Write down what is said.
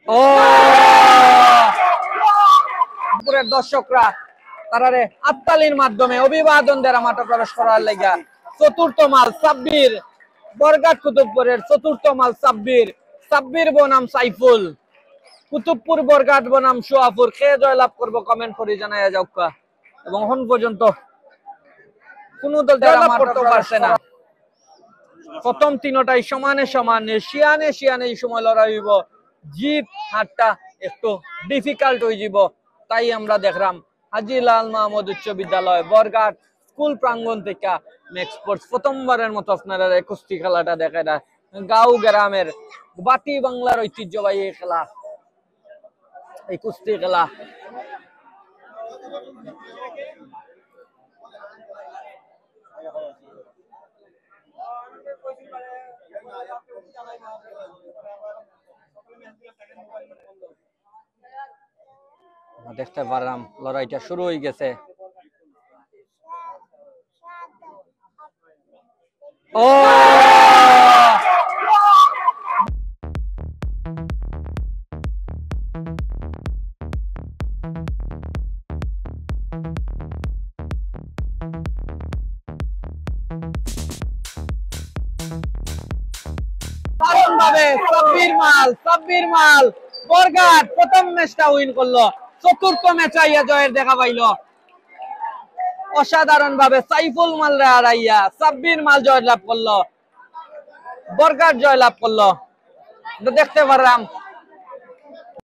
ও পুরের দর্শকরা তারারে আত্তালির মাধ্যমে অভিবাদন দেওয়ার মাঠে প্রবেশ করার লাগা চতুর্থ মাল সাব্বির বরগাট কুতুবপুরের চতুর্থ মাল সাব্বির বনাম সাইফুল কুতুবপুর বরগাট বনাম সোয়াপুর খেয়ে জয়লাভ করবো কমেন্ট করে জানাইয়া যাওকা এবং এখন পর্যন্ত কোন দল জয়লাভ করতে পারছে না। প্রথম তিনটাই সমানে সমানে শিয়ানে সময় লড়াই হইব, জিত হারটা একটু ডিফিকাল্ট হয়ে যাব। তাই আমরা দেখলাম হাজী লাল মাহমুদ উচ্চ বিদ্যালয় বরগাট স্কুল প্রাঙ্গণ থেকে মেক্সপোর্টস প্রথমবারের মতো আপনারা এই কুস্তি খেলাটা দেখায় না। গাঁও গ্রামের বাটি বাংলার ঐতিহ্যবাহী খেলা, এই কুস্তি খেলা। দেখতে পারলাম লড়াইটা শুরু হয়ে গেছে। ও সাব্বির মাল বরগাট প্রথম ম্যাচটা উইন করলো, চতুর্থ ম্যাচ আইয়া জয়ের দেখা পাইলো অসাধারণ ভাবে। সাইফুল মাল রে হারাইয়া সাব্বির মাল জয়লাভ করলো, বরগাট জয়লাভ করলো। দেখতে পারলাম